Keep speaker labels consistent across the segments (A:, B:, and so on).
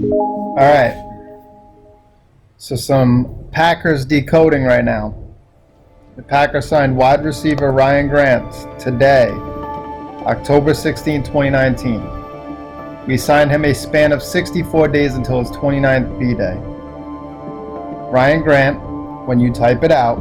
A: All right. So some Packers decoding right now. The Packers signed wide receiver Ryan Grant today, October 16, 2019. We signed him a span of 64 days until his 29th B-Day. Ryan Grant, when you type it out,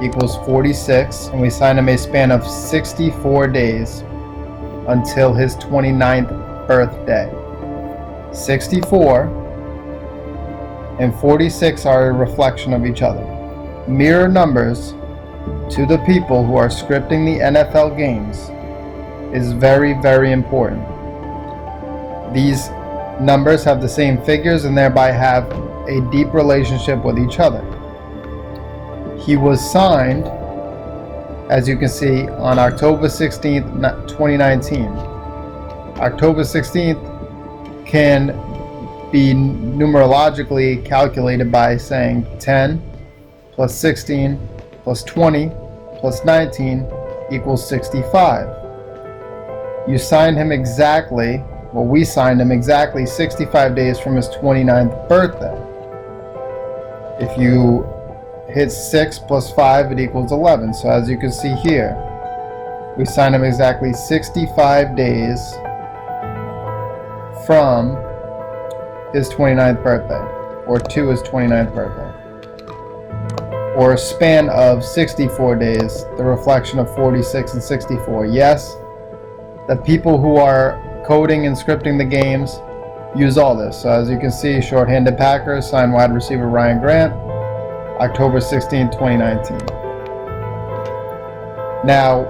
A: equals 46, and we signed him a span of 64 days until his 29th birthday. 64 and 46 are a reflection of each other. Mirror numbers to the people who are scripting the NFL games is very, very important. These numbers have the same figures and thereby have a deep relationship with each other. He was signed, as you can see, on October 16th, 2019. October 16th can be numerologically calculated by saying 10 plus 16 plus 20 plus 19 equals 65. You signed him exactly, well, we signed him exactly 65 days from his 29th birthday. If you hit 6 plus 5, it equals 11. So as you can see here, we signed him exactly 65 days from his 29th birthday, or to his 29th birthday, or a span of 64 days, the reflection of 46 and 64. Yes, the people who are coding and scripting the games use all this. So as you can see, shorthanded Packers signed wide receiver Ryan Grant, October 16, 2019. Now,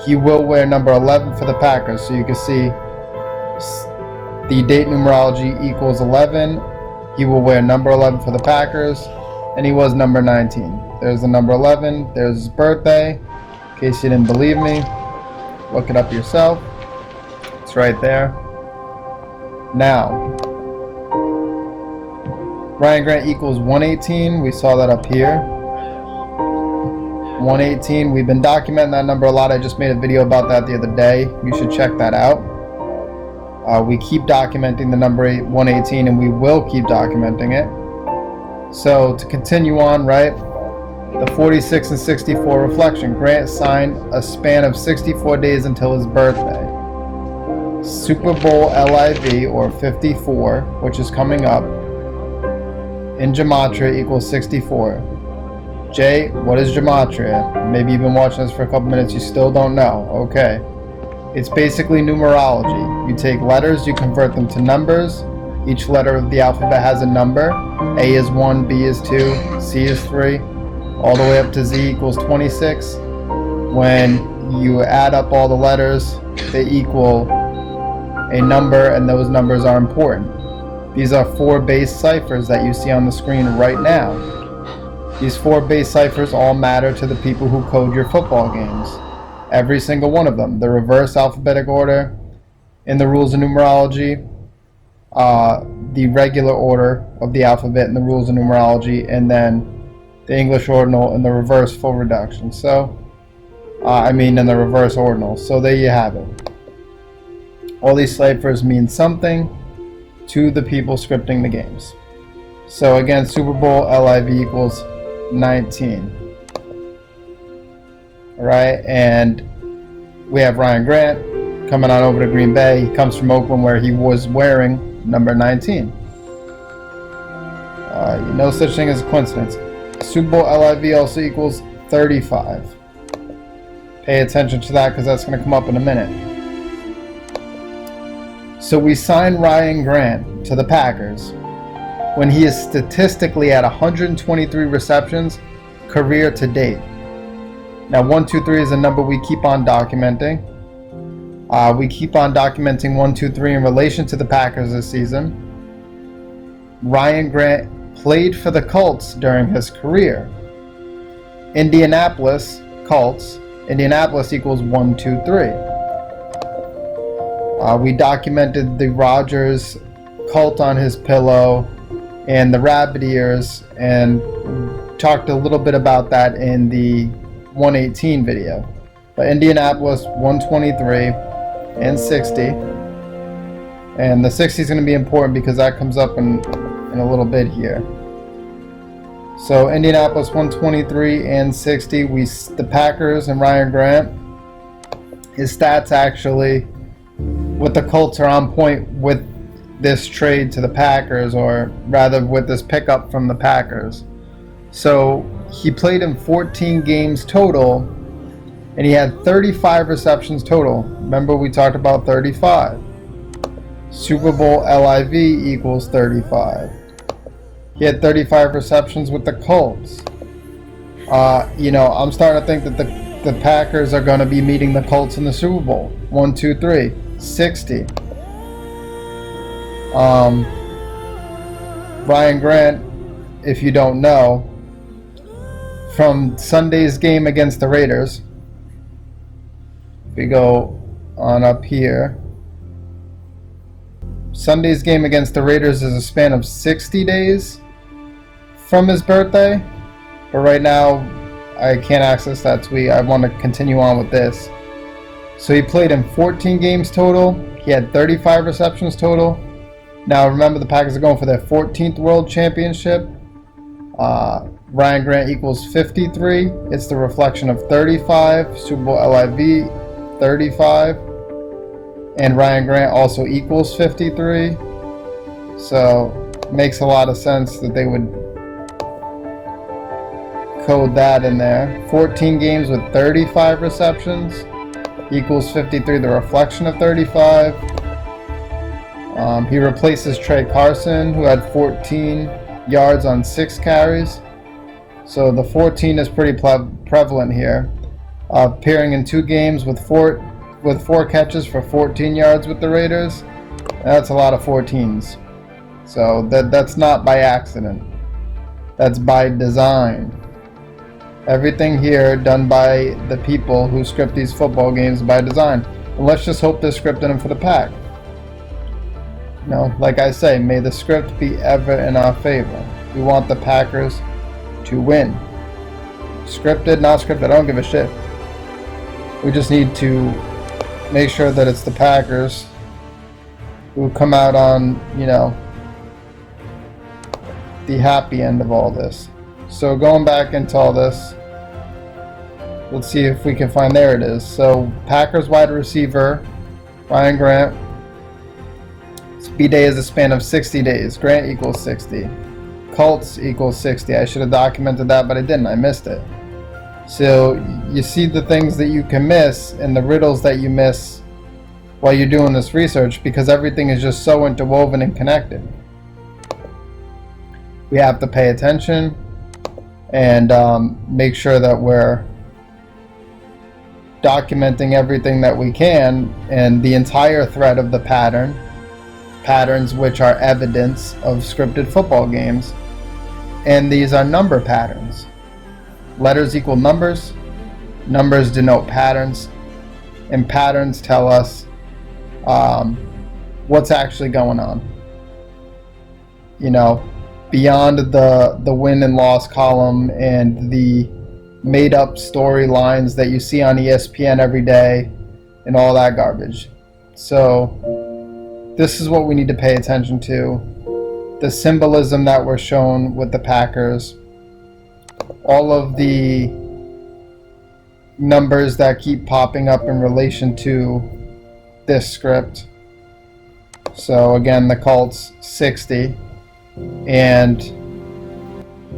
A: he will wear number 11 for the Packers, so you can see the date numerology equals 11. He will wear number 11 for the Packers, and he was number 19. There's the number 11. There's his birthday. In case you didn't believe me, look it up yourself. It's right there. Now, Ryan Grant equals 118. We saw that up here. 118. We've been documenting that number a lot. I just made a video about that the other day. You should check that out. We keep documenting the number 118, and we will keep documenting it. So to continue on, right, the 46 and 64 reflection. Grant signed a span of 64 days until his birthday. Super Bowl LIV, or 54, which is coming up, in gematria equals 64. Jay, what is gematria? Maybe you've been watching this for a couple minutes, you still don't know. Okay. It's basically numerology. You take letters, you convert them to numbers. Each letter of the alphabet has a number. A is 1, B is 2, C is 3, all the way up to Z equals 26. When you add up all the letters, they equal a number, and those numbers are important. These are 4 base ciphers that you see on the screen right now. These 4 base ciphers all matter to the people who code your football games. Every single one of them. The reverse alphabetic order in the rules of numerology, the regular order of the alphabet in the rules of numerology, and then the English ordinal in the reverse full reduction. So, in the reverse ordinal. So there you have it. All these ciphers mean something to the people scripting the games. So again, Super Bowl LIV equals 19. Alright, and we have Ryan Grant coming on over to Green Bay. He comes from Oakland, where he was wearing number 19. No such thing as a coincidence. Super Bowl LIV also equals 35. Pay attention to that, because that's going to come up in a minute. So we signed Ryan Grant to the Packers when he is statistically at 123 receptions career to date. Now 123 is a number we keep on documenting. We keep on documenting 123 in relation to the Packers this season. Ryan Grant played for the Colts during his career. Indianapolis Colts. Indianapolis equals 123. We documented the Rodgers cult on his pillow and the rabbit ears, and talked a little bit about that in the 118 video. But Indianapolis 123 and 60. And the 60 is going to be important because that comes up in a little bit here. So Indianapolis 123 and 60. The Packers and Ryan Grant. His stats actually with the Colts are on point with this trade to the Packers, or rather with this pickup from the Packers. So he played in 14 games total, and he had 35 receptions total. Remember we talked about 35. Super Bowl LIV equals 35. He had 35 receptions with the Colts. I'm starting to think that the Packers are going to be meeting the Colts in the Super Bowl. 1, 2, 3, 60. Ryan Grant, if you don't know, from Sunday's game against the Raiders, we go on up here. Sunday's game against the Raiders is a span of 60 days from his birthday, but right now I can't access that tweet. I want to continue on with this. So he played in 14 games total. He had 35 receptions total. Now remember, the Packers are going for their 14th World Championship. Ryan Grant equals 53. It's the reflection of 35. Super Bowl LIV 35. And Ryan Grant also equals 53. So it makes a lot of sense that they would code that in there. 14 games with 35 receptions equals 53, the reflection of 35. He replaces Carson, who had 14 yards on 6 carries. So the 14 is pretty prevalent here. Appearing in 2 games with 4 catches for 14 yards with the Raiders. That's a lot of 14s. So that's not by accident. That's by design. Everything here done by the people who script these football games by design. And let's just hope they're scripting them for the Pack. Like I say, may the script be ever in our favor. We want the Packers to win. Scripted, not scripted, I don't give a shit. We just need to make sure that it's the Packers who come out on, the happy end of all this. So going back into all this, let's see if we can find, there it is. So Packers wide receiver, Ryan Grant. B-Day is a span of 60 days. Grant equals 60. Colts equals 60. I should have documented that, but I didn't. I missed it. So you see the things that you can miss and the riddles that you miss while you're doing this research, because everything is just so interwoven and connected. We have to pay attention and make sure that we're documenting everything that we can and the entire thread of the patterns which are evidence of scripted football games. And these are number patterns. Letters equal numbers. Numbers denote patterns. And patterns tell us what's actually going on. Beyond the win and loss column and the made up storylines that you see on ESPN every day and all that garbage. So this is what we need to pay attention to. The symbolism that we're shown with the Packers. All of the numbers that keep popping up in relation to this script. So again, the Colts 60. And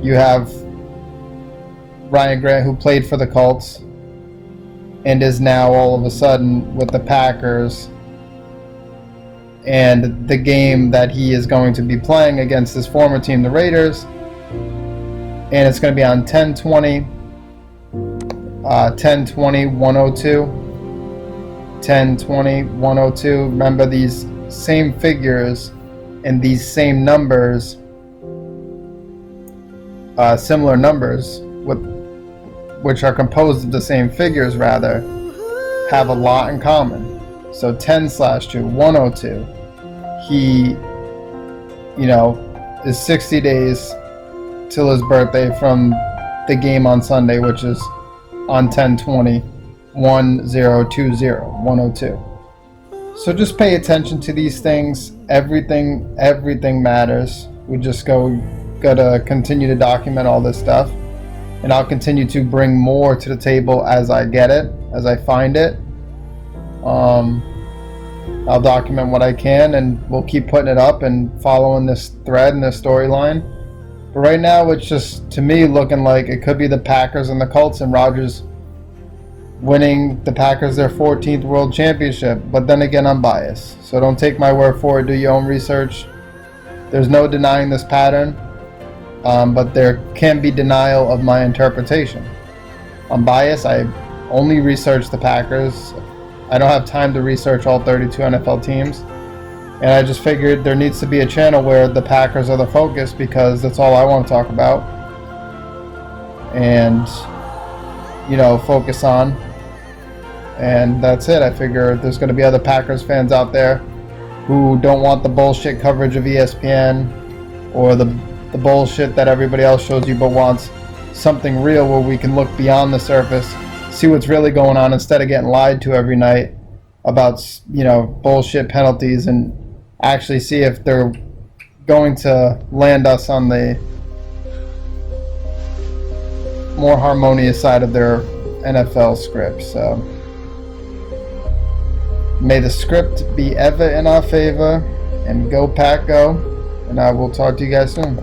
A: you have Ryan Grant, who played for the Colts and is now all of a sudden with the Packers, and the game that he is going to be playing against his former team, the Raiders, and it's going to be on 10/20, 10/20/102, 10/20/102. Remember, these same figures and these same numbers, similar numbers, which are composed of the same figures rather, have a lot in common. So 10/2, 102. He, is 60 days till his birthday from the game on Sunday, which is on 10/20, 10/20, 102. So just pay attention to these things. Everything matters. We just gotta continue to document all this stuff, and I'll continue to bring more to the table as I get it, as I find it. I'll document what I can, and we'll keep putting it up and following this thread and this storyline. But right now, it's just, to me, looking like it could be the Packers and the Colts, and Rodgers winning the Packers their 14th World Championship. But then again, I'm biased, so don't take my word for it. Do your own research. There's no denying this pattern, but there can be denial of my interpretation. I'm biased. I only research the Packers. I don't have time to research all 32 NFL teams. And I just figured there needs to be a channel where the Packers are the focus, because that's all I want to talk about. And, you know, focus on. And that's it. I figure there's going to be other Packers fans out there who don't want the bullshit coverage of ESPN or the bullshit that everybody else shows you, but wants something real where we can look beyond the surface, see what's really going on, instead of getting lied to every night about, you know, bullshit penalties, and actually see if they're going to land us on the more harmonious side of their NFL script. So may the script be ever in our favor, and go Pack go, and I will talk to you guys soon.